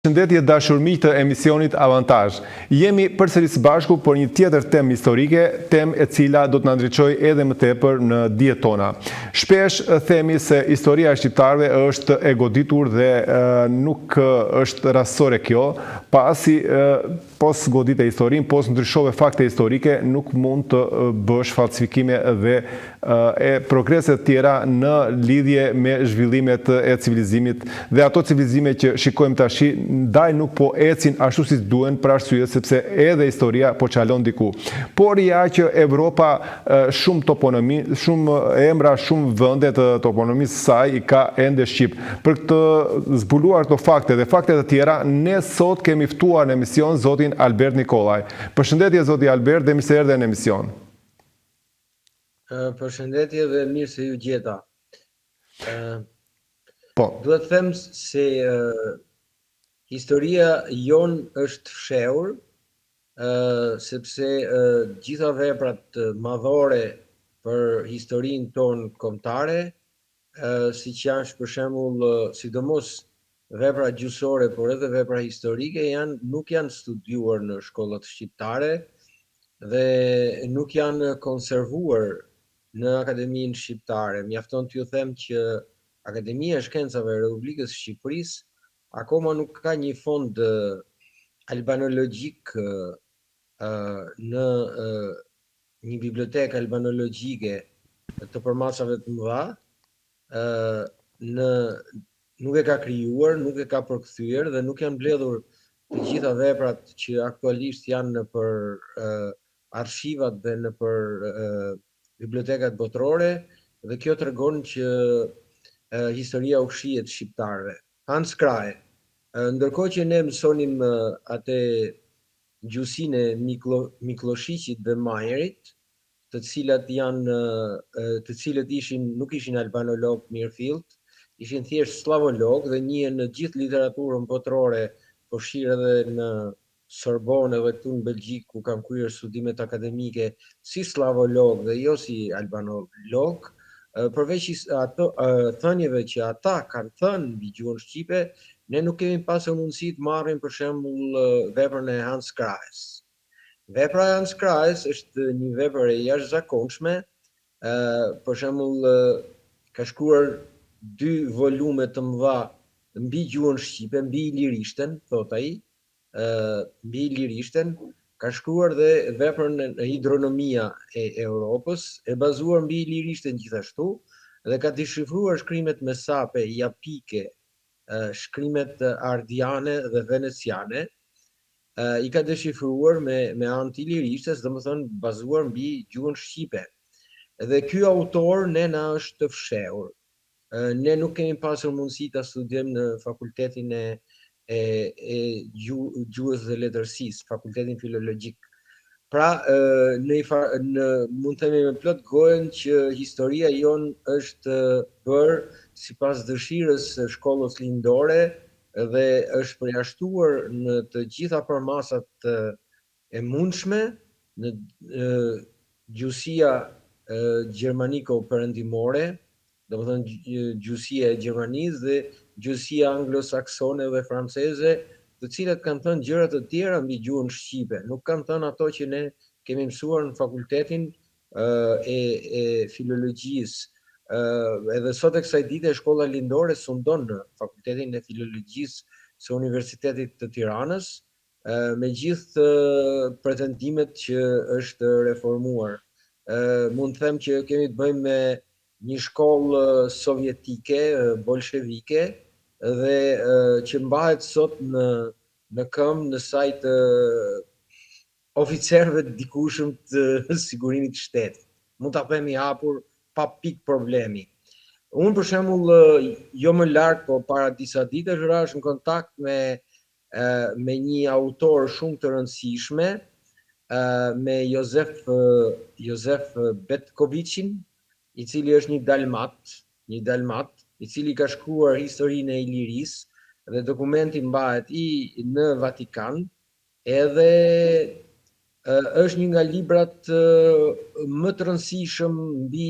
Përshëndetje dashur miq të emisionit Avantazh. Jemi përsëri së bashku për një tjetër temë historike, temë e cila do të na ndriçojë edhe më tepër në dijet tona. Shpesh themi se historia e shqiptarëve është e goditur dhe nuk është rastësore kjo, pasi pos godite historinë, pos ndryshove fakte historike, nuk mund të bësh falsifikime dhe e progrese të tjera në lidhje me zhvillimet e civilizimit dhe ato civilizime që shikojmë tash ndaj nuk po ecin ashtu si duhen për arsye sepse edhe historia po çalon diku. Por ja që Evropa shumë toponomi, shumë emra, shumë vende të toponomisë së saj i ka ende shqip. Për të zbuluar këto fakte dhe fakte të tjera, ne sot kemi ftuar në emision zotin Albert Nikolaj. Përshëndetje zoti Albert dhe mirë se erdhe në emision. Përshëndetje dhe mirë se ju gjeta. Duhet të them se historia jon është fshehur, sepse gjitha veprat madhore për historinë tonë kombëtare, siç janë për shembull sidomos vepra gjyqësore, por edhe vepra historike nuk janë studiuar në shkollat shqiptare dhe nuk janë konservuar në Akademinë Shqiptare. Mjafton t'ju them që Akademia e Shkencave e Republikës së Shqipërisë akoma nuk ka një fond albanologjik në një bibliotekë albanologjike të përmasave të mëdha, nuk e ka krijuar, nuk e ka përkthyer dhe nuk janë mbledhur të gjitha veprat që aktualisht janë nëpër arshivat dhe nëpër bibliotekat botërore, dhe kjo tregon që historia u shihet shqiptarëve. Hans Krahe. Ndërkohë që ne mësonim atë gjuhësinë e Mikloshiqit dhe Majerit, të cilët nuk ishin albanolog mirëfillt, ishin thjesht slavolog dhe njihen në gjithë literaturën botërore, përfshirë edhe në Sorbonne dhe këtu në Belgjik, ku kam kryer studimet akademike si slavolog dhe jo si albanolog, përveç thënieve që ata kanë thënë mbi gjuhën shqipe, ne nuk kemi pasur mundësi të marrim për shembull veprën e Hans Krahes. Vepra e Hans Krahes është një vepër e jashtëzakonshme, për shembull ka shkruar 2 volume të mëdha mbi gjuhën shqipe, mbi Ilirishten, thot ai, mbi Ilirishten, ka shkruar dhe veprën e Hidronomia e Europës, e bazuar mbi Ilirishten gjithashtu, dhe ka deshifruar shkrimet mesape, japike, shkrimet ardiane dhe veneciane, i ka deshifruar me anë të Ilirishtes, domethënë bazuar mbi gjuhën shqipe. Dhe ky autor ne na është të fshehur. Ne nuk kemi pasur mundësi ta studiojmë në fakultetin e gjuhës dhe letërsisë, fakultetin filologjik. Pra, mund të themi me plot gojën që historia jon është bërë sipas dëshirës së shkollës lindore dhe është përjashtuar në të gjitha përmasat e mundshme, në gjuhësia gjermaniko-perëndimore, domethënë gjuhësia e Gjermanisë dhe gjuhësia anglosaksone dhe franceze, të cilat kanë thënë gjëra të tjera mbi gjuhën shqipe, nuk kanë thënë ato që ne kemi mësuar në fakultetin e filologjisë. Edhe sot e kësaj dite shkolla lindore sundon në fakultetin e filologjisë së Universitetit të Tiranës, me gjithë pretendimet që është reformuar. Mund të them që kemi të bëjmë me një shkollë sovjetike, bolshevike, dhe që mbahet sot në këmbë në saj të oficerëve të dikushëm të sigurimit të shtetit. Mund ta themi hapur pa pikë problemi. Unë për shembull jo më lart, po para disa ditësh rash në kontakt me një autor shumë të rëndësishme, me Josef Betkovicin, i cili është një dalmat, i cili ka shkruar historinë e Ilirisë dhe dokumenti mbahet i në Vatikan, edhe është një nga librat më të rëndësishëm mbi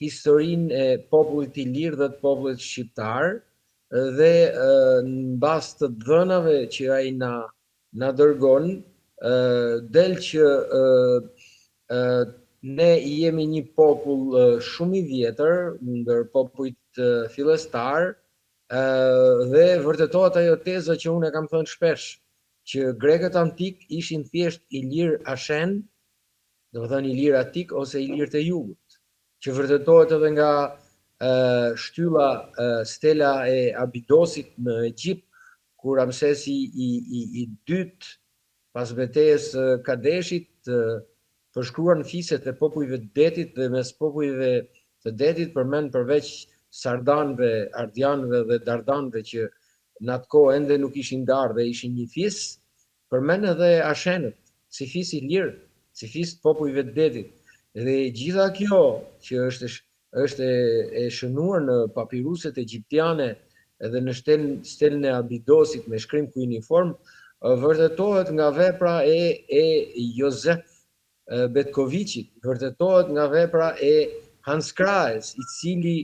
historinë e popullit ilir dhe të popullit shqiptar, dhe në bazë të dhënave që ai na dërgon, del që ne jemi një popull shumë i vjetër ndër popujt fillestar, dhe vërtetohet ajo teza që unë e kam thënë shpesh, që grekët antik ishin thjesht ilir ashen, do të thënë ilir atik ose ilir të jugut, që vërtetohet edhe nga shtylla stela e Abidosit në Egjipt, kur Ramsesi i dytë pas betejës Kadeshit përshkruan fiset e popujve të detit dhe mes popujve të detit përmend përveç Sardanëve, Ardianëve dhe Dardanëve që në atë kohë ende nuk ishin darë dhe ishin një fis, përmend edhe Ashenët, si fis i lirë, si fis të popujve të detit. Dhe gjitha kjo që është e shënuar në papiruset egjiptiane edhe në stelën e Abidosit me shkrim kujiniform, vërtetohet nga vepra e Josef Betkovicit, vërtetohet nga vepra e Hans Kraes, i cili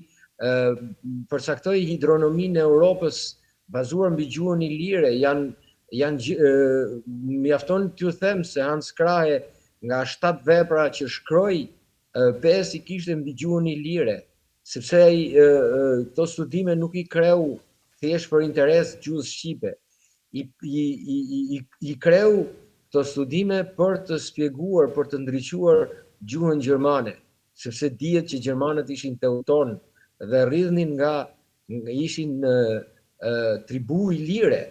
përcaktoi hidronominë e Europës bazuar mbi gjuhën ilire. Mjafton t'ju them se Hans Krahe nga 7 vepra që shkroi, 5 i kishte mbi gjuhën ilire, sepse këto studime nuk i kreu thjesht për interes gjuhës shqipe. I kreu këto studime për të spjeguar, për të ndriçuar gjuhën gjermane, sepse dihet që gjermanët ishin teuton dhe rridhnin ishin tribu ilire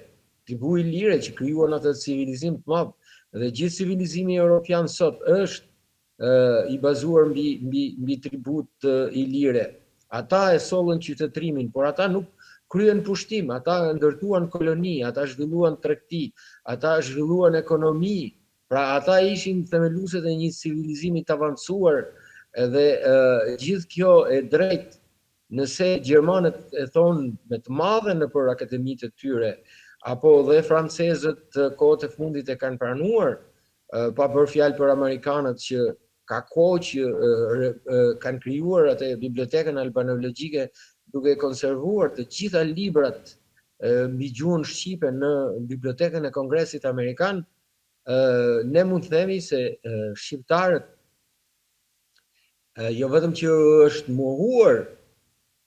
që krijuan atë civilizim të madh, dhe gjithë civilizimi evropian sot është i bazuar mbi tribut ilire. Ata e sollën qytetrimin, por ata nuk kryen pushtim, ata ndërtuan koloni, ata zhvilluan tregti, ata zhvilluan ekonomi. Pra ata ishin themeluesit e një civilizimi të avancuar, dhe gjithë kjo e drejtë nëse gjermanët e thonë me të madhe nëpër akademitë e tyre, apo dhe francezët kohët e fundit e kanë pranuar, pa bërë fjalë për amerikanët që ka kohë që kanë krijuar atë bibliotekën albanologjike duke konservuar të gjitha librat mbi gjuhën shqipe në bibliotekën e Kongresit Amerikan. Ne mund të themi se shqiptarët jo vetëm që është mohuar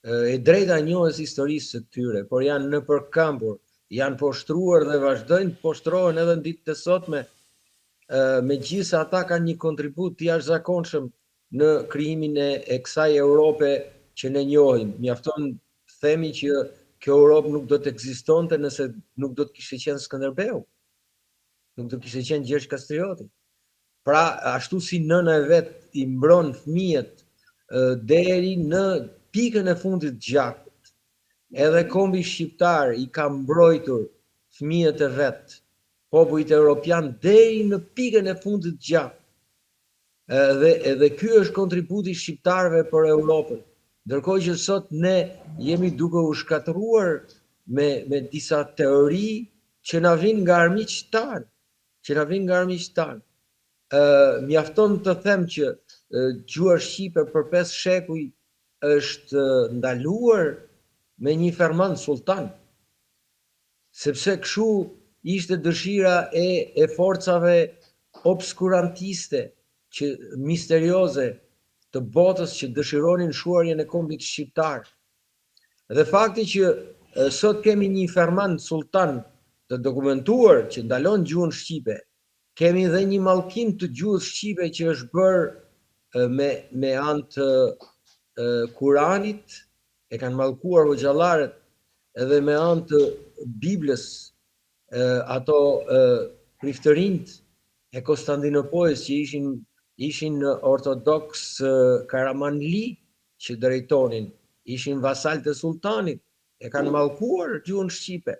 e drejta njohës historisë së tyre, por janë në përkëmbur, janë poshtruar dhe vazhdojnë të poshtrohen edhe në ditët e sotme, megjithëse ata kanë një kontribut të jashtëzakonshëm në krijimin e kësaj Europe që ne njohim. Mjafton të themi që kjo Europë nuk do të ekzistonte nëse nuk do të kishte qenë Skënderbeu, nuk do të kishte qenë Gjergj Kastrioti. Pra, ashtu si nëna e vet i mbron fëmijët deri në pikën e fundit të gjakut, edhe kombi shqiptar i ka mbrojtur fëmijët e vet, popujt evropian deri në pikën e fundit të gjakut. Edhe ky është kontributi shqiptarëve për Europën. Ndërkohë që sot ne jemi duke u shkatëruar me disa teori që na vijnë nga armiqtë tanë, mjafton të them që gjuha shqipe për 5 shekuj është ndaluar me një ferman sultan, sepse kështu ishte dëshira e forcave obskurantiste, misterioze të botës që dëshironin shuarjen e kombit shqiptar. Dhe fakti që sot kemi një ferman sultan të dokumentuar që ndalon gjuhën shqipe, kemi dhe një mallkim të gjuhës shqipe që është bërë me anë të Kuranit, e kanë mallkuar hoxhallarët, edhe me anë të Biblës, ato priftërinjt e Konstantinopolës që ishin ortodoks Karamanli që drejtonin, ishin vasalë të sultanit, e kanë mallkuar gjuhën shqipe,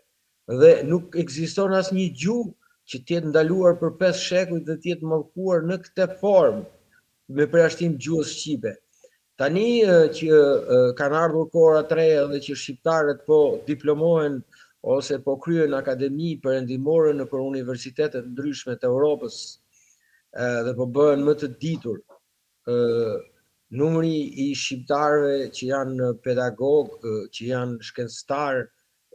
dhe nuk ekziston asnjë gjuhë që t'jetë ndaluar për 5 shekuj dhe t'jetë mallkuar në këtë formë me përjashtim gjuhës shqipe. Tani që kanë ardhur kohëra të reja dhe që shqiptarët po diplomohen ose po kryen akademi perëndimore nëpër universitete të ndryshme të Europës dhe po bëhen më të ditur, numri i shqiptarëve që janë pedagog, që janë shkencëtar,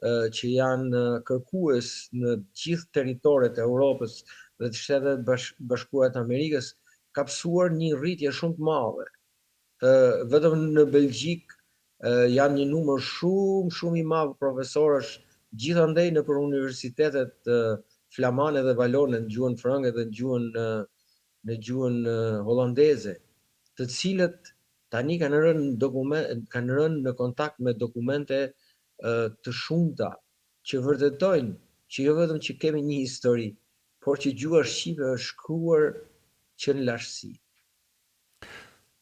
që janë kërkues në gjithë territoret e Europës dhe të Shtetet Bashkuara të Amerikës ka pësuar një rritje shumë të madhe. Vetëm në Belgjik janë një numër shumë i madh profesorësh gjithandej në për universitetet flamane dhe valone në gjuhën frënge dhe në gjuhën holandeze, të cilët tani kanë rënë në kontakt me dokumente të shumta që vërtetojnë që jo vetëm që kemi një histori, por që gjuha shqipe është shkruar që në lashësi.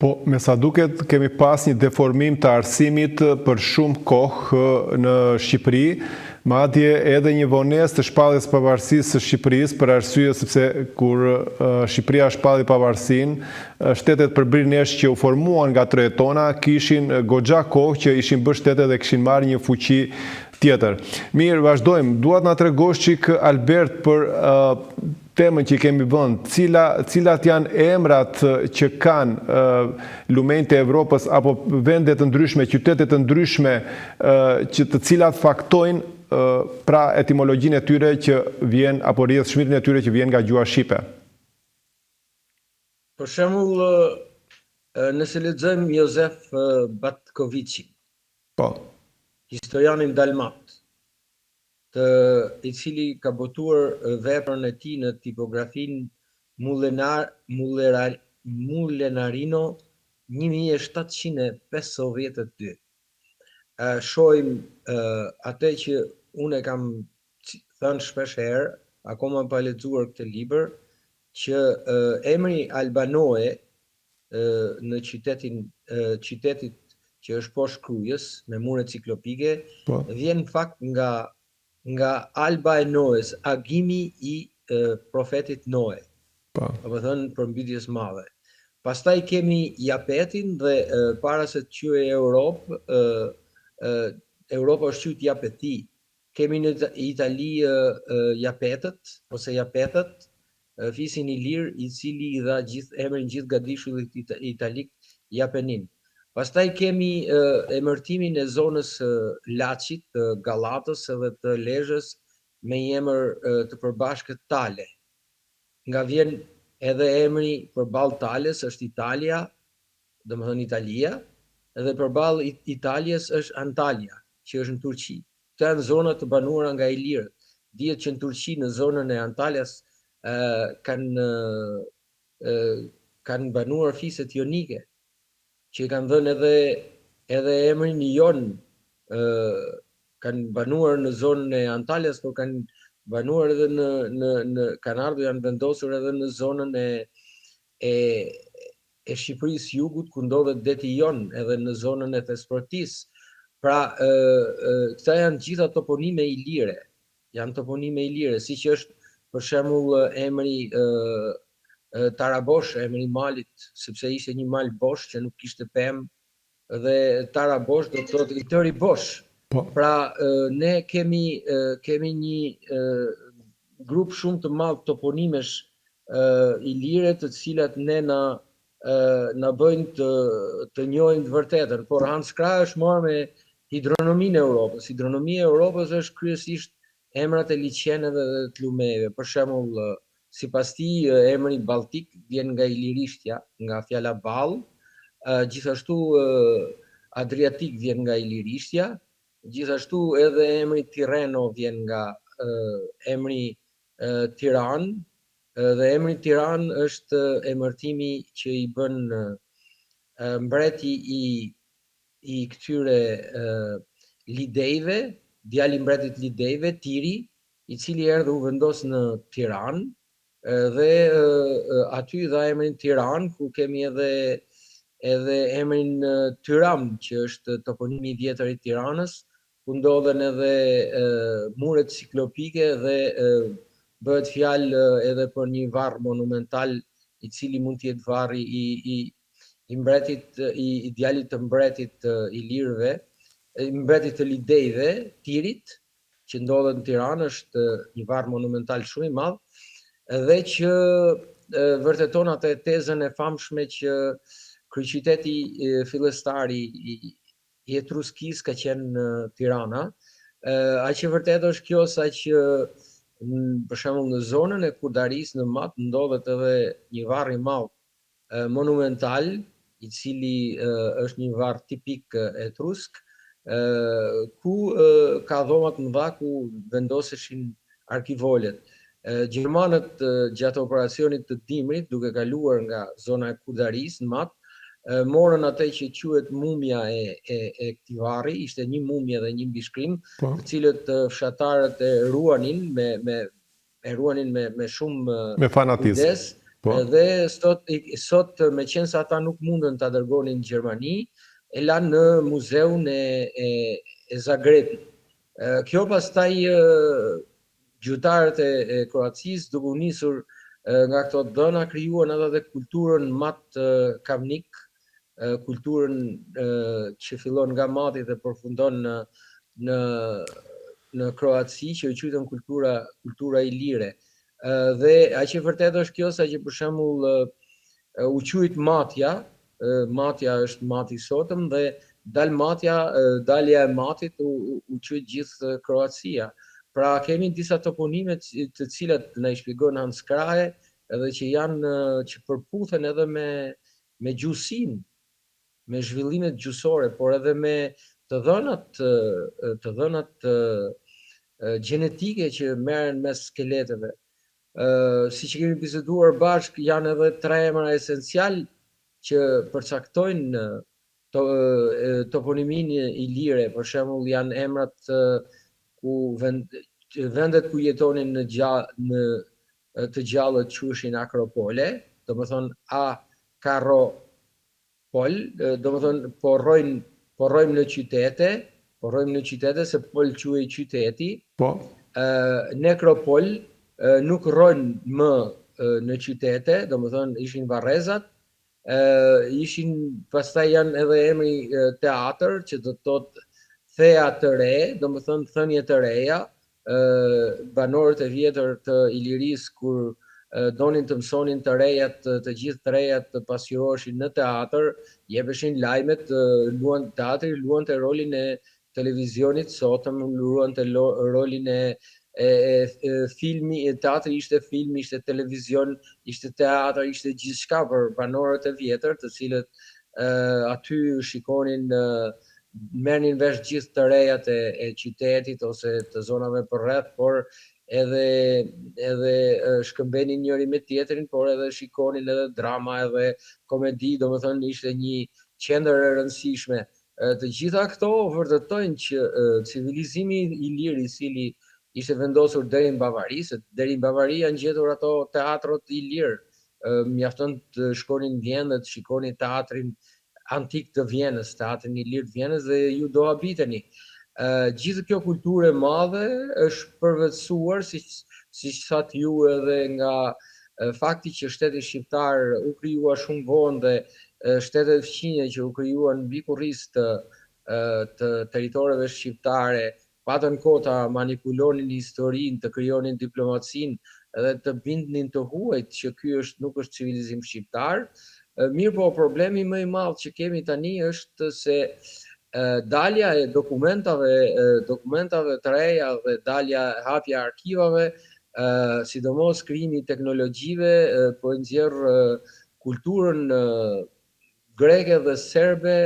Po, me sa duket, kemi pas një deformim të arsimit për shumë kohë në Shqipëri, madje edhe një vonesë të shpalljes pavarësisë së Shqipërisë, për arsye sepse kur Shqipëria shpalli pavarësinë, shtetet përbërjesh që u formuan nga trejet tona kishin goxha kohë që ishin bërë shtete dhe kishin marrë një fuqi tjetër. Mirë, vazhdojmë. Duat na tregosh çik Albert për temën që kemi vënë, cilat janë emrat që kanë lumenjtë e Evropës apo vende të ndryshme, qytete të ndryshme, që të cilat faktojnë pra etimologjinë e tyre që vjen apo rrjedhshmërinë e tyre që vjen nga gjuha shqipe. Për shembull, nëse lexojmë Jozef Batkovicin, Po. historianin dalmat, i cili ka botuar veprën e tij në tipografinë Mullenarino 1752. Shohim atë që unë e kam thënë shpesh herë, akoma pa lexuar këtë libër, që emri Albanoe në qytetit që është poshtë krujës, me mure ciklopike, vjen në fakt nga Alba e Noes, agimi i profetit Noe. Apo thënë përmbytjes madhe. Pastaj kemi Japetin dhe para se të quhej Europë, Europa është quajtur Japeti. Kemi në Itali Japetët ose Japetët, fisin i lirë i cili i dha emrin gjithë gadishullit italik Japenin. Pastaj kemi emërtimin e zonës Laçit, të Gallatës edhe të Lezhës me një emër të përbashkët Tale. Nga vjen edhe emri përballë Tales është Italia, domethënë Italia, edhe përballë Italias është Antalya, që është në Turqi. Këto janë zona të banuara nga ilirët. Dihet që në Turqi në zonën e Antalyas kanë banuar fiset jonike, që kanë dhënë edhe emrin Jon, kanë banuar në zonën e Antalyas, por kanë banuar edhe kanë ardhur, janë vendosur edhe në zonën e Shqipërisë jugut, ku ndodhet deti Jon, edhe në zonën e Thesprotisë. Pra, këta janë gjitha toponime ilire. Janë toponime ilire, siç është për shembull emri Tarabosh, emri malit, sepse ishte një mal bosh që nuk kishte pemë, dhe Tarabosh do të thotë i tëri bosh. Pra, ne kemi një grup shumë të madh toponimesh ilire, të cilat ne na bëjnë të njohim të vërtetën. Por Hans Krah është marrë me hidronominë e Europës. Hidronomia e Europës është kryesisht emrat e liqeneve dhe të lumeve. Për shembull, sipas tij, emri Baltik vjen nga ilirishtja, nga fjala ball, gjithashtu Adriatik vjen nga ilirishtja, gjithashtu edhe emri Tirreno vjen nga emri Tiran, dhe emri Tiran është emërtimi që i bën mbreti i këtyre lidejve, djali i mbretit lidejve, Tiri, i cili erdhi u vendos në Tiranë, dhe aty dha emrin Tiran, ku kemi edhe emrin Tyram, që është toponimi i vjetër i Tiranës, ku ndodhen edhe muret ciklopike dhe bëhet fjalë edhe për një varr monumental, i cili mund të jetë varri i mbretit, i djalit të mbretit i lirëve, i mbretit të lidejve, Tirit, që ndodhet në Tiranë, është një varr monumental shumë i madh, dhe që vërteton atë tezën e famshme që kryeqyteti fillestar i Etruskisë ka qenë Tirana, Aq e vërtetë është kjo sa që për shembull në zonën e Kurdarisë në Mat ndodhet edhe një varr i madh monumental, i cili është një varr tipik etrusk, ku ka dhoma të mëdha ku vendoseshin arkivolet. Gjermanët gjatë operacionit të Dimrit, duke kaluar nga zona e Kurdarisë në Mat, morën atë që quhet mumja e këtij varri, ishte një mumje dhe një mbishkrim, të cilët fshatarët e ruanin me shumë Me fanatizëm. kujdes. Dhe sot meqense se ata nuk mundën ta dërgonin në Gjermani, e lanë në muzeun e Zagrebit. Kjo pastaj gjyqtarët e Kroacisë, duke u nisur nga këto dhëna, krijuan edhe kulturën mat kamnik, kulturën që fillon nga Mati dhe përfundon në Kroaci, që u quajtën kultura ilire. Dhe aq e vërtetë është kjo sa që për shembull u quajt Matja, Matja është Mati sotëm, dhe dalja e Matit u quajt gjithë Kroacia. Pra kemi disa toponime të cilat na i shpjegon Hans Krahe, edhe që përputhen edhe me gjuhësinë, me zhvillimet gjuhësore, por edhe me të dhënat gjenetike që merren mes skeleteve. Si që kemi biseduar bashk, janë edhe 3 emra esencial që përcaktojnë toponimin ilire. Për shembull, janë emrat ku vendet ku jetonin të gjallët quheshin akropole, domethënë Pol, domethënë porrojmë në qytete, se pol quhej qyteti. Nekropol nuk rrojnë më në qytete, domethënë ishin varrezat. Pastaj janë edhe emri teatr, që do të thotë thea të re, domethënë thënie të reja. Banorët e vjetër të Ilirisë, kur donin të mësonin të gjithë të rejat të pasqyroheshin në teatr, jepeshin lajmet, teatri luante rolin e televizionit sotëm, luante rolin e filmi, teatri ishte film, ishte televizion, ishte teatr, ishte gjithçka për banorët e vjetër, të cilët aty shikonin, merrnin vesh gjithë të rejat e qytetit ose të zonave përreth, por edhe shkëmbenin njëri me tjetrin, por edhe shikonin edhe drama edhe komedi, domethënë ishte një qendër e rëndësishme. Të gjitha këto vërtetojnë që civilizimi ilir, i cili ishte vendosur deri në Bavari, se deri në Bavari janë gjetur ato teatrot ilir. Mjafton të shkonin në Vjenë dhe të shikonin teatrin antik të Vjenës, teatrin ilir të Vjenës, dhe ju do habiteni. Gjithë kjo kulturë e madhe është përvetësuar, siç thatë ju, edhe nga fakti që shteti shqiptar u krijua shumë vonë dhe shtetet fqinje që u krijuan mbi kurrizë të territoreve shqiptare patën kohë ta manipulonin historinë, të krijonin diplomacinë dhe të bindnin të huajt që ky nuk është civilizim shqiptar. Mirë, po problemi më i madh që kemi tani është se dalja e dokumentave të reja dhe hapja e arkivave, sidomos krijimi i teknologjive, po e nxjerr kulturën greke dhe serbe,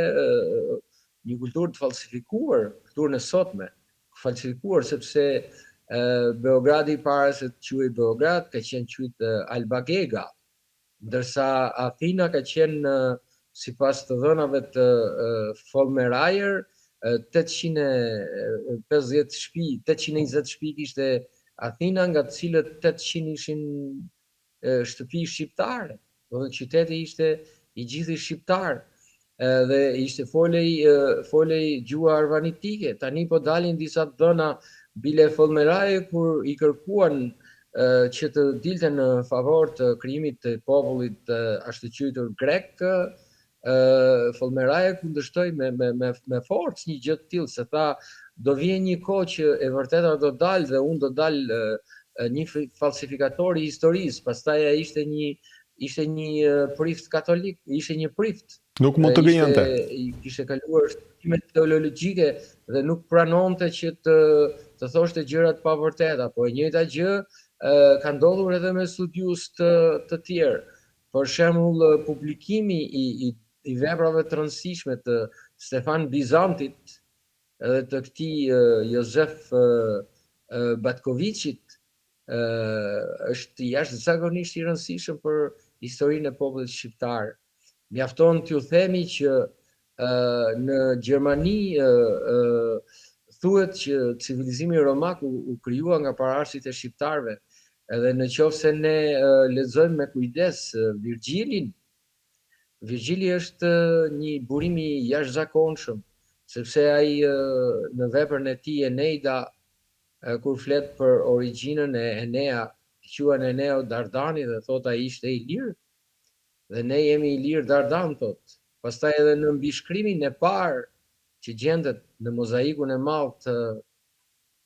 një kulturë të falsifikuar, kulturën e sotme, falsifikuar, sepse Beogradi i parë se të quhej Beograd ka qenë quajtur Albagega, ndërsa Athina ka qenë, sipas të dhënave të Folmerayer, 850 shtëpi, 820 shtëpi kishte Athina, nga të cilët 800 ishin shtëpi shqiptare. Do të qyteti ishte i gjithë shqiptar, dhe ishte folej gjuha arvanitike. Tani po dalin disa dhëna bile Folmerayer, kur i kërkuan që të dilte në favor të krijimit të popullit ashtu quajtur grek, Folmerayer kundërshtoi me forcë një gjë të tillë, se tha do vjen një kohë që e vërteta do dalë dhe unë do dal një falsifikator i historisë. Pastaj ai ishte një ishte një prift katolik, ishte një prift. Nuk mund të gënjente. Kishte kaluar studime teologjike dhe nuk pranonte që të thoshte gjëra të pavërteta, po e njëjta gjë ka ndodhur edhe me studius të tjerë. Për shembull, publikimi i veprave të rëndësishme të Stefan Bizantit edhe të këtij Jozef Batkovicit është jashtëzakonisht i rëndësishëm për historinë e popullit shqiptar. Mjafton t'ju themi që në Gjermani thuhet që civilizimi romak u krijua nga parashit e shqiptarëve. Edhe në qoftë se ne lexojmë me kujdes Virgjilin, Virgjili është një burim i jashtëzakonshëm, sepse ai në veprën e tij Eneida, kur flet për origjinën e Enea, quhen Eneo Dardani dhe thot ai ishte i lirë, dhe ne jemi i lirë Dardan, thot. Pastaj edhe në mbishkrimin e parë që gjendet në mozaikun e madh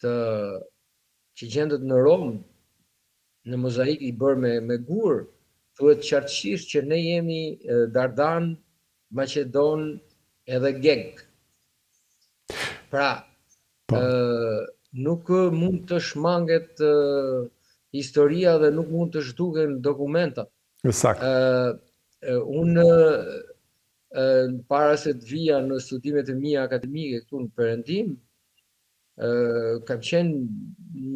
që gjendet në Rom, në mozaik i bërë me gur, thuhet qartësisht që ne jemi Dardan, Maqedon edhe Geg. Pra, nuk mund të shmanget historia dhe nuk mund të zhduken dokumentat. Sakt. Unë para se të vija në studimet e mia akademike këtu në Perëndim, kam qenë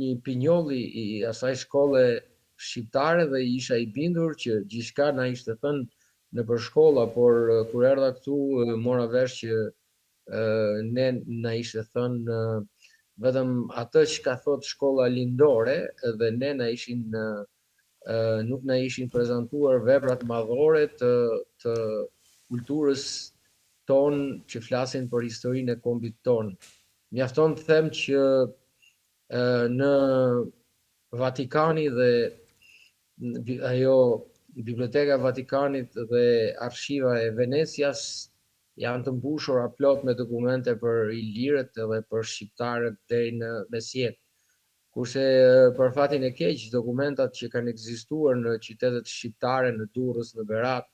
një pinjolli i asaj shkolle shqiptare dhe isha i bindur që gjithçka na ishte thënë nëpër shkolla, por kur erdha këtu mora vesh që ne na ishte thënë vetëm atë që ka thot shkolla lindore dhe ne nuk na ishin prezantuar veprat madhore të kulturës tonë që flasin për historinë e kombit tonë. Mjafton të them që në Vatikani dhe ajo Biblioteka e Vatikanit dhe Arshiva e Venecias janë të mbushura plot me dokumente për ilirët edhe për shqiptarët deri në mesjet. Kurse për fatin e keq, dokumentat që kanë ekzistuar në qytetet shqiptare, në Durrës, në Berat,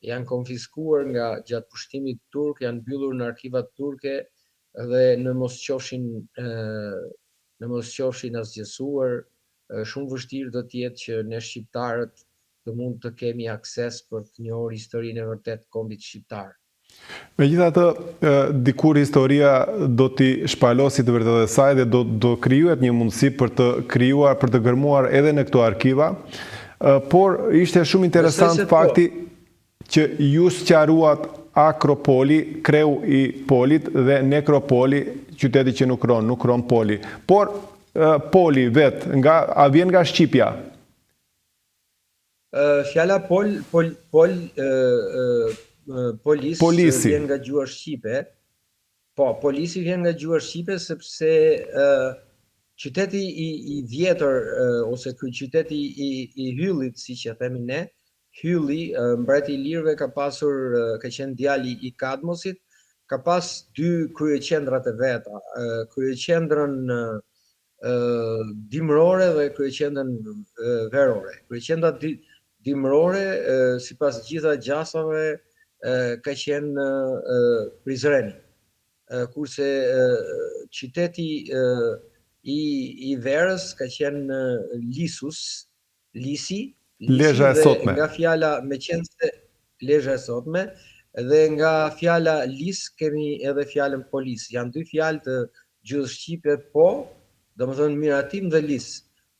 janë konfiskuar nga gjatë pushtimit turk, janë mbyllur në arkivat turke dhe në mos qofshin asgjësuar, shumë vështirë do të jetë që ne shqiptarët të mund të kemi akses për të njohur historinë e vërtet kombit shqiptar. Megjithatë, dikur historia do t'i shpalosi të vërtetë e saj dhe do krijuar një mundësi për të krijuar, për të gërmuar edhe në këto arkiva, por ishte shumë interesant fakti që ju sqaruat Akropoli, kreu i polit, dhe Nekropoli, qyteti që nuk ron poli. Por poli vet, a vjen nga shqipja? Fjala Polisi vjen nga gjuha shqipe. Po, Polisi vjen nga gjuha shqipe sepse qyteti i vjetër ose ky qyteti i Hyllit, siç e themi ne, Hylli, mbreti i lirëve, ka qenë djali i Kadmosit, ka pas dy kryeqendrat e veta, kryeqendrën dimrore dhe kryeqendrën verore. Kryeqendra dimrore, sipas gjitha gjasave, ka qenë Prizreni. Kurse qyteti i verës ka qenë Lisi, Lezhë e sotme. Nga fjala me qenë se Lezhë e sotme, dhe nga fjala lis kemi edhe fjalën polis. Janë dy fjalë të gjuhës shqipe, po, domethënë miratim dhe lis.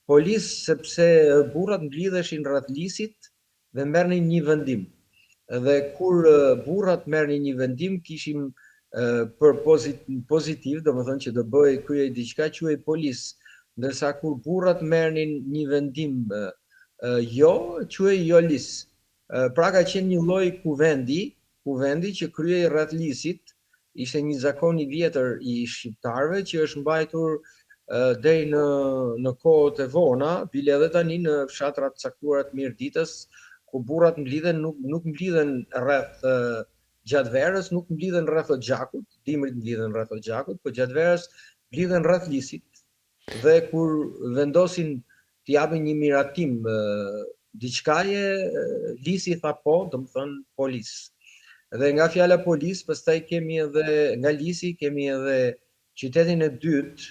Polis sepse burrat mblidheshin rreth lisit dhe merrnin një vendim. Dhe kur burrat merrnin një vendim, kishim për pozitiv, domethënë që do kryej diçka, quhej polis. Ndërsa kur burrat merrnin një vendim quhej jo lis. Pra ka qenë një lloj kuvendi që kryej rreth lisit. Ishte një zakon i vjetër i shqiptarëve që është mbajtur deri në kohët e vona, bile edhe tani në fshatrat caktuara të Mirditës, ku burrat mblidhen, nuk mblidhen rreth gjatë verës, nuk mblidhen rreth xhakut, dimrit mblidhen rreth xhakut, por gjatë verës mblidhen rreth lisit. Dhe kur vendosin të japin një miratim diçkaje, Lisi tha po, do më thënë polis. Dhe nga fjala polis, pastaj kemi edhe, nga Lisi, kemi edhe qytetin e dytë,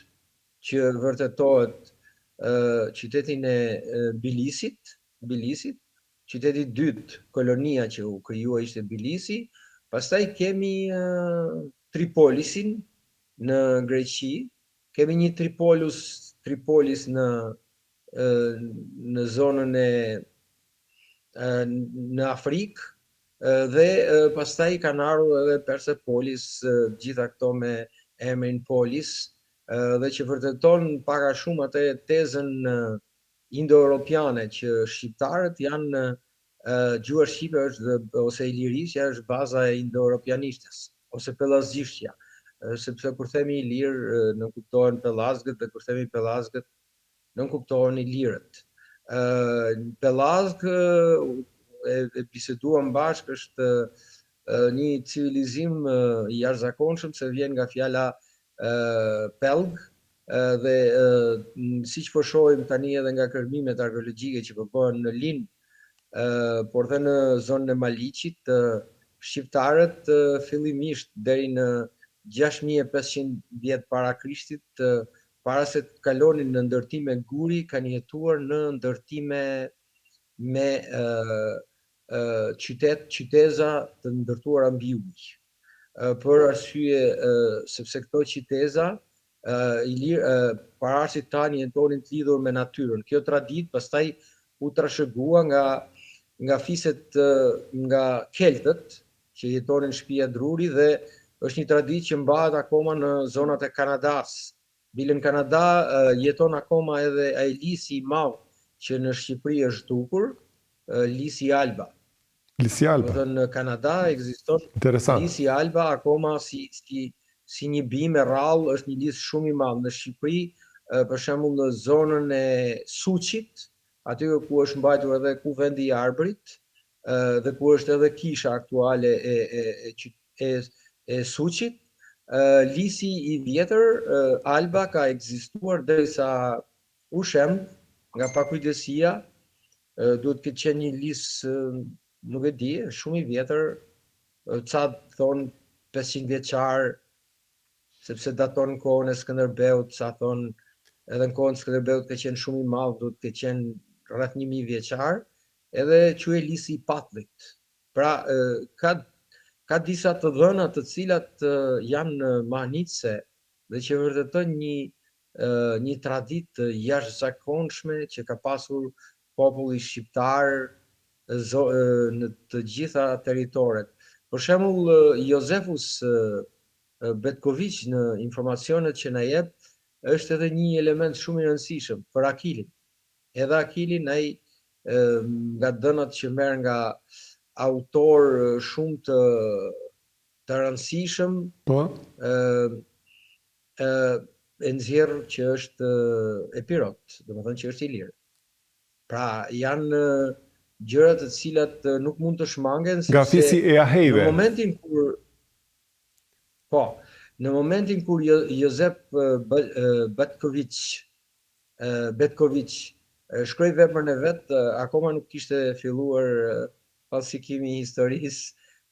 që vërtetohet qytetin e Bilisit, qyteti dytë, kolonia që u krijua ishte Bilisi, pastaj kemi Tripolisin në Greqi, kemi një Tripolis në zonën në Afrikë, dhe pastaj kanë ardhur edhe Persepolis, gjitha këto me emrin Polis, dhe që vërteton pak a shumë atë tezën indo-europiane që shqiptarët janë gjuha shqipe ose ilirisja është baza e indo-europianishtes ose pellazgjishtja, sepse kur themi ilir nuk kuptohen pellazgët dhe kur themi pellazgët nuk kuptohen ilirët. Pellazg e biseduam bashkë është një civilizim i jashtëzakonshëm se vjen nga fjala pelg, dhe siç po shohim tani edhe nga kërmimet arkeologjike që po bëhen në Lin, por dhe në zonën e Maliqit, shqiptarët fillimisht deri në 6500 vjet para Krishtit, para se të kalonin në ndërtime guri, kanë jetuar në ndërtime me qyteza të ndërtuara mbi ujë. Për arsye sepse këto qyteza paraardhësit tanë jetonin të lidhur me natyrën. Kjo traditë pastaj u trashëgua nga fiset nga keltët që jetonin në shtëpia Druri dhe është një traditë që mbahet akoma në zonat e Kanadas. Bile në Kanada jeton akoma edhe ai lisi i madh që në Shqipëri është zhdukur, lisi alba. Lisi alba. Dhe në Kanada ekziston lisi alba akoma si një bim e rrallë, është një lis shumë i madh. Në Shqipëri, për shembull në zonën e Suçit, aty ku është mbajtur edhe kuvendi i Arbërit, dhe ku është edhe kisha aktuale e Suçit, lisi i vjetër alba ka ekzistuar derisa u shemb nga pakujdesia, duhet të ketë qenë një lis, nuk e di, shumë i vjetër, ca thon 500 vjeçar, sepse daton në kohën e Skënderbeut, sa thon edhe në kohën e Skënderbeut ka qenë shumë i madh, duhet të qenë rreth 1000 vjeçar, edhe quhej lisi i Patllit. Pra ka disa të dhëna të cilat janë mahnitse dhe që vërtetojnë një traditë jashtëzakonshme që ka pasur populli shqiptar në të gjitha territoret. Për shembull, Jozefus Betković në informacionet që na jep është edhe një element shumë i rëndësishëm për Akilin. Edhe Akilin ai nga dënat që merr nga autor shumë të rëndësishëm, e nxjerr që është Epirot, domethënë që është ilir. Pra janë gjëra të cilat nuk mund të shmangen nga fisi e Ahejve. Në momentin kur Jozef Betković shkroi veprën e vet, akoma nuk kishte filluar falsikimi i historisë,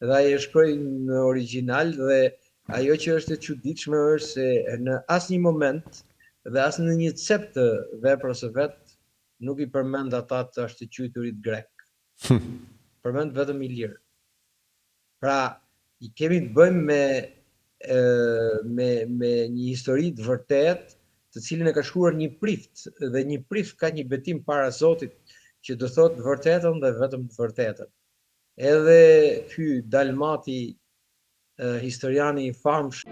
dhe ai e shkroi në origjinal dhe ajo që është e çuditshme është se në asnjë moment dhe as në një cep të veprës së vet nuk i përmend ata të ashtuquiturit grek. Përmend vetëm ilir. Pra, i kemi të bëjmë me një histori të vërtet, të cilin e ka shkruar një prift, dhe një prift ka një betim para Zotit që do thotë vërtetën dhe vetëm të vërtetën. Edhe ky Dalmati, historiani i famshëm.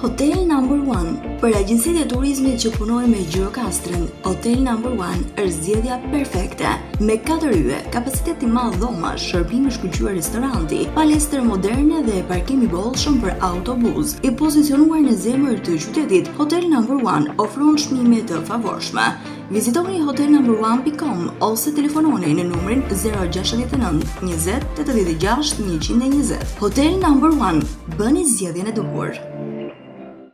Hotel Number 1. Për agjencitë e turizmit që punojnë me Gjirokastrën, Hotel Number 1 është zgjedhja perfekte. Me 4 yje, kapacitet i madh dhomash, shërbim i shkëlqyer restoranti, palestër moderne dhe parkim i bollshëm për autobus. I pozicionuar në zemër të qytetit, Hotel Number 1 ofron çmime të favorshme. Vizitoni hotelnumber1.com ose telefononi në numrin 069 20 86 120. Hotel Number 1, bëni zgjedhjen e duhur.